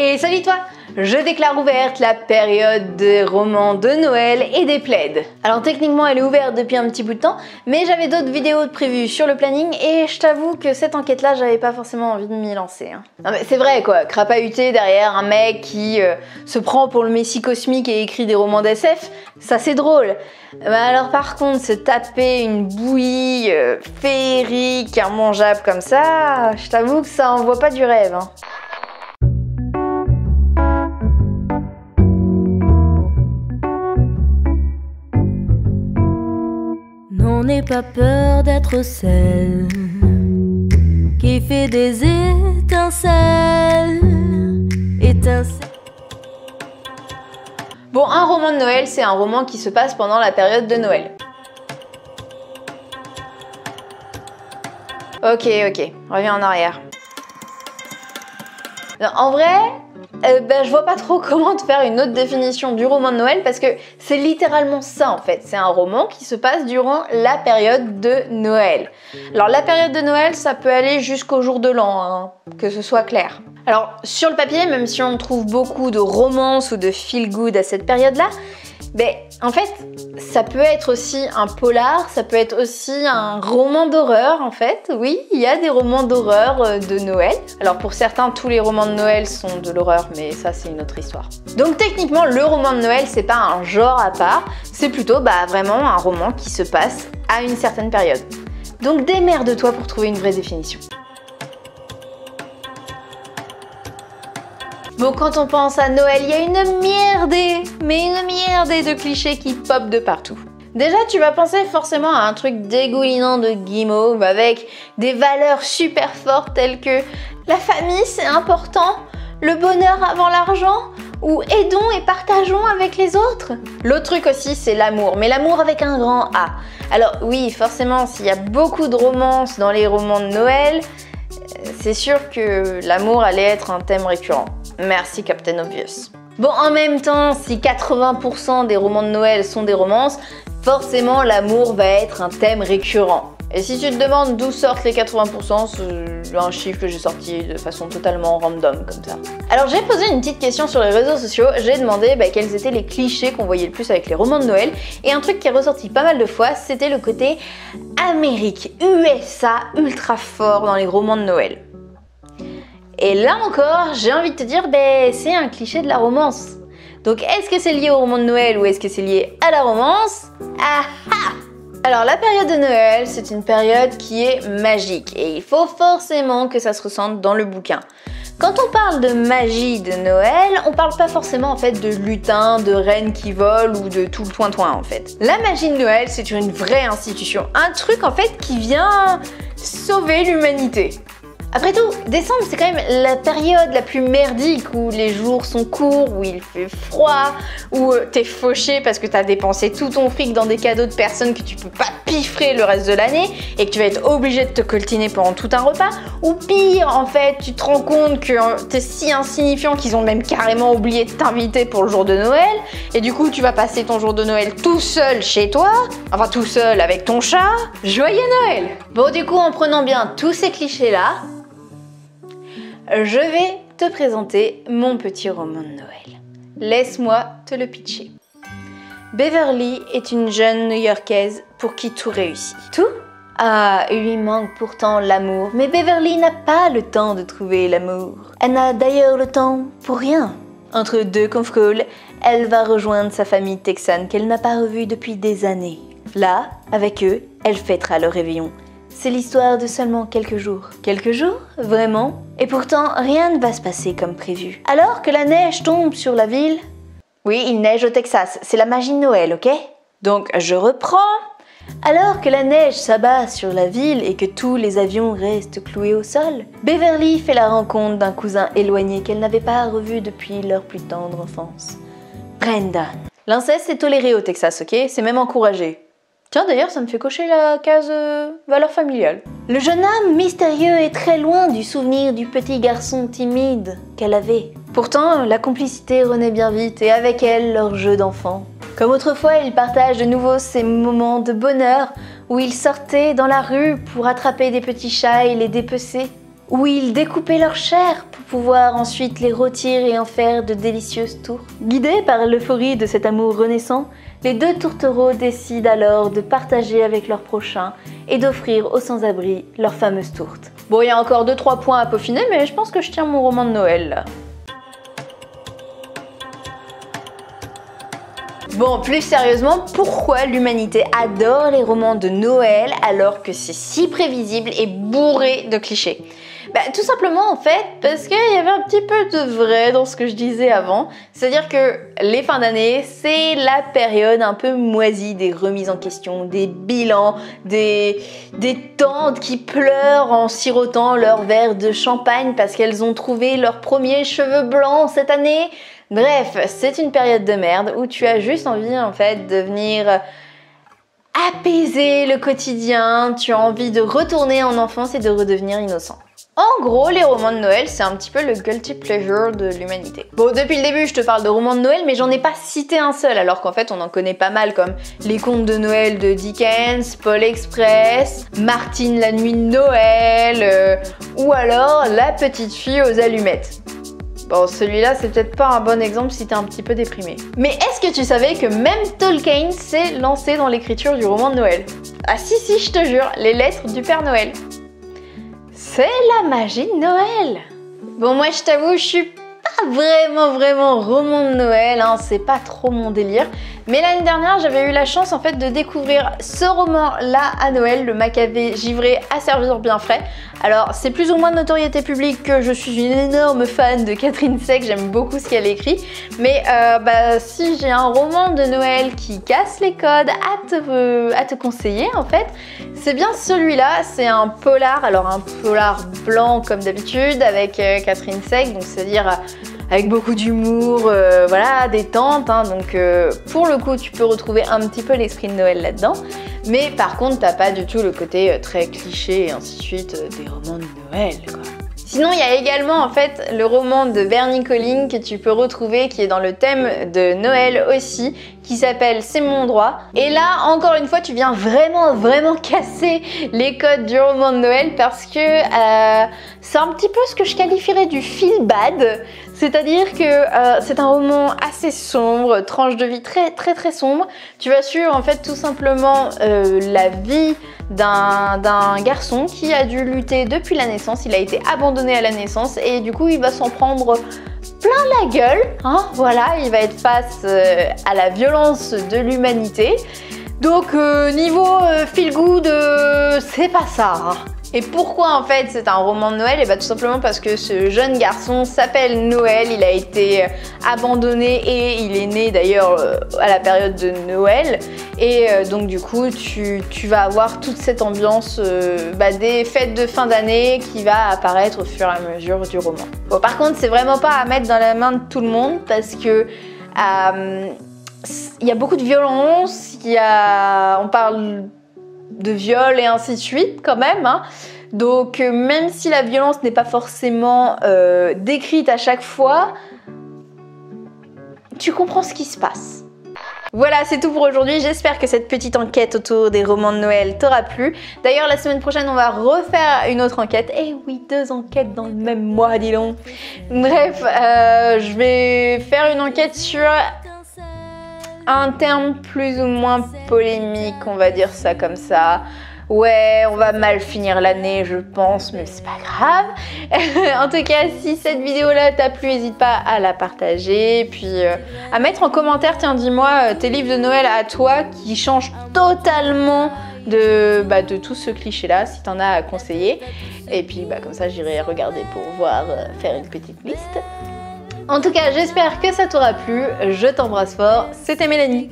Et salut toi! Je déclare ouverte la période des romans de Noël et des plaids. Alors techniquement elle est ouverte depuis un petit bout de temps, mais j'avais d'autres vidéos prévues sur le planning et je t'avoue que cette enquête là j'avais pas forcément envie de m'y lancer. Non mais c'est vrai quoi, crapahuter derrière un mec qui se prend pour le messie cosmique et écrit des romans d'SF, ça c'est drôle. Mais alors par contre se taper une bouillie féerique, immangeable comme ça, je t'avoue que ça envoie pas du rêve. N'aie pas peur d'être celle qui fait des étincelles. Bon, un roman de Noël, c'est un roman qui se passe pendant la période de Noël. Ok, reviens en arrière. Non, en vrai, je vois pas trop comment te faire une autre définition du roman de Noël parce que c'est littéralement ça en fait. C'est un roman qui se passe durant la période de Noël. Alors la période de Noël, ça peut aller jusqu'au jour de l'an, hein, que ce soit clair. Alors sur le papier, même si on trouve beaucoup de romances ou de feel-good à cette période-là, en fait, ça peut être aussi un polar, ça peut être aussi un roman d'horreur en fait. Oui, il y a des romans d'horreur de Noël. Alors pour certains, tous les romans de Noël sont de l'horreur, mais ça c'est une autre histoire. Donc techniquement, le roman de Noël, c'est pas un genre à part, c'est plutôt vraiment un roman qui se passe à une certaine période. Donc démerde-toi pour trouver une vraie définition. Bon, quand on pense à Noël, il y a une mierdée de clichés qui popent de partout. Déjà, tu vas penser forcément à un truc dégoulinant de guimauve avec des valeurs super fortes telles que la famille c'est important, le bonheur avant l'argent, ou aidons et partageons avec les autres. L'autre truc aussi c'est l'amour, mais l'amour avec un grand A. Alors oui, forcément, s'il y a beaucoup de romances dans les romans de Noël, c'est sûr que l'amour allait être un thème récurrent. Merci Captain Obvious. Bon, en même temps, si 80% des romans de Noël sont des romances, forcément l'amour va être un thème récurrent. Et si tu te demandes d'où sortent les 80%, c'est un chiffre que j'ai sorti de façon totalement random comme ça. Alors j'ai posé une petite question sur les réseaux sociaux, j'ai demandé quels étaient les clichés qu'on voyait le plus avec les romans de Noël, et un truc qui est ressorti pas mal de fois, c'était le côté Amérique, USA, ultra fort dans les romans de Noël. Et là encore, j'ai envie de te dire, c'est un cliché de la romance. Donc est-ce que c'est lié au roman de Noël ou est-ce que c'est lié à la romance? Ah ah! Alors la période de Noël, c'est une période qui est magique et il faut forcément que ça se ressente dans le bouquin. Quand on parle de magie de Noël, on parle pas forcément en fait de lutins, de reines qui volent ou de tout le toin-toin en fait. La magie de Noël, c'est une vraie institution, un truc en fait qui vient sauver l'humanité. Après tout, décembre c'est quand même la période la plus merdique où les jours sont courts, où il fait froid, où t'es fauché parce que t'as dépensé tout ton fric dans des cadeaux de personnes que tu peux pas piffrer le reste de l'année et que tu vas être obligé de te coltiner pendant tout un repas. Ou pire, en fait, tu te rends compte que t'es si insignifiant qu'ils ont même carrément oublié de t'inviter pour le jour de Noël et du coup tu vas passer ton jour de Noël tout seul chez toi, enfin tout seul avec ton chat. Joyeux Noël! Bon, du coup, en prenant bien tous ces clichés là, je vais te présenter mon petit roman de Noël. Laisse-moi te le pitcher. Beverly est une jeune New-Yorkaise pour qui tout réussit. Tout? Ah, il lui manque pourtant l'amour, mais Beverly n'a pas le temps de trouver l'amour. Elle n'a d'ailleurs le temps pour rien. Entre deux conf calls, elle va rejoindre sa famille texane qu'elle n'a pas revue depuis des années. Là, avec eux, elle fêtera le réveillon. C'est l'histoire de seulement quelques jours. Quelques jours? Vraiment? Et pourtant, rien ne va se passer comme prévu. Alors que la neige tombe sur la ville... Oui, il neige au Texas, c'est la magie de Noël, ok? Donc, je reprends. Alors que la neige s'abat sur la ville et que tous les avions restent cloués au sol, Beverly fait la rencontre d'un cousin éloigné qu'elle n'avait pas revu depuis leur plus tendre enfance. Brendan. L'inceste est toléré au Texas, ok? C'est même encouragé. Tiens, d'ailleurs, ça me fait cocher la case valeur familiale. Le jeune homme mystérieux est très loin du souvenir du petit garçon timide qu'elle avait. Pourtant, la complicité renaît bien vite et avec elle, leur jeu d'enfant. Comme autrefois, ils partagent de nouveau ces moments de bonheur où ils sortaient dans la rue pour attraper des petits chats et les dépecer. où ils découpaient leur chair pour pouvoir ensuite les rôtir et en faire de délicieuses tourtes. Guidés par l'euphorie de cet amour renaissant, les deux tourtereaux décident alors de partager avec leur prochain et d'offrir aux sans-abri leurs fameuses tourtes. Bon, il y a encore 2-3 points à peaufiner, mais je pense que je tiens mon roman de Noël là. Bon, plus sérieusement, pourquoi l'humanité adore les romans de Noël alors que c'est si prévisible et bourré de clichés? Tout simplement en fait parce qu'il y avait un petit peu de vrai dans ce que je disais avant. C'est-à-dire que les fins d'année, c'est la période un peu moisie des remises en question, des bilans, des tantes qui pleurent en sirotant leur verre de champagne parce qu'elles ont trouvé leurs premiers cheveux blancs cette année. Bref, c'est une période de merde où tu as juste envie en fait de venir apaiser le quotidien, tu as envie de retourner en enfance et de redevenir innocent. En gros, les romans de Noël, c'est un petit peu le guilty pleasure de l'humanité. Bon, depuis le début, je te parle de romans de Noël, mais j'en ai pas cité un seul, alors qu'en fait, on en connaît pas mal, comme Les Contes de Noël de Dickens, Paul Express, Martine la Nuit de Noël, ou alors La Petite Fille aux Allumettes. Bon, celui-là, c'est peut-être pas un bon exemple si t'es un petit peu déprimé. Mais est-ce que tu savais que même Tolkien s'est lancé dans l'écriture du roman de Noël? Ah si, je te jure, les lettres du Père Noël. C'est la magie de Noël. Bon, moi, je t'avoue, je suis pas vraiment roman de Noël, hein, c'est pas trop mon délire. Mais l'année dernière, j'avais eu la chance en fait de découvrir ce roman-là à Noël, le Macavé givré à servir bien frais. Alors, c'est plus ou moins de notoriété publique que je suis une énorme fan de Catherine Seck, j'aime beaucoup ce qu'elle écrit. Mais si j'ai un roman de Noël qui casse les codes à te conseiller en fait, c'est bien celui-là. C'est un polar, alors un polar blanc comme d'habitude avec Catherine Seck, donc c'est-à-dire avec beaucoup d'humour, voilà, détente, hein, donc pour le coup tu peux retrouver un petit peu l'esprit de Noël là-dedans, mais par contre t'as pas du tout le côté très cliché et ainsi de suite des romans de Noël quoi. Sinon, il y a également en fait le roman de Bernie Colling que tu peux retrouver qui est dans le thème de Noël aussi, qui s'appelle C'est mon droit. Et là, encore une fois, tu viens vraiment casser les codes du roman de Noël parce que c'est un petit peu ce que je qualifierais du feel bad. C'est-à-dire que c'est un roman assez sombre, tranche de vie très sombre. Tu vas suivre en fait tout simplement la vie d'un garçon qui a dû lutter depuis la naissance. Il a été abandonné à la naissance et du coup il va s'en prendre plein la gueule, hein, voilà, il va être face à la violence de l'humanité. Donc niveau feel good, c'est pas ça, hein. Et pourquoi en fait c'est un roman de Noël? Et tout simplement parce que ce jeune garçon s'appelle Noël, il a été abandonné et il est né d'ailleurs à la période de Noël. Et donc du coup tu vas avoir toute cette ambiance des fêtes de fin d'année qui va apparaître au fur et à mesure du roman. Bon, par contre c'est vraiment pas à mettre dans la main de tout le monde parce que il y a beaucoup de violence, on parle de viol et ainsi de suite quand même, hein. Donc même si la violence n'est pas forcément décrite à chaque fois, tu comprends ce qui se passe. Voilà, c'est tout pour aujourd'hui. J'espère que cette petite enquête autour des romans de Noël t'aura plu. D'ailleurs, la semaine prochaine, on va refaire une autre enquête. Eh oui, 2 enquêtes dans le même mois, dis donc. Bref, je vais faire une enquête sur un terme plus ou moins polémique, on va dire ça comme ça. Ouais, on va mal finir l'année, je pense, mais c'est pas grave. En tout cas, si cette vidéo-là t'a plu, n'hésite pas à la partager, puis à mettre en commentaire, tiens, dis-moi tes livres de Noël à toi qui changent totalement de tout ce cliché-là, si t'en as à conseiller. Et puis, comme ça, j'irai regarder pour voir, faire une petite liste. En tout cas, j'espère que ça t'aura plu. Je t'embrasse fort. C'était Mélanie.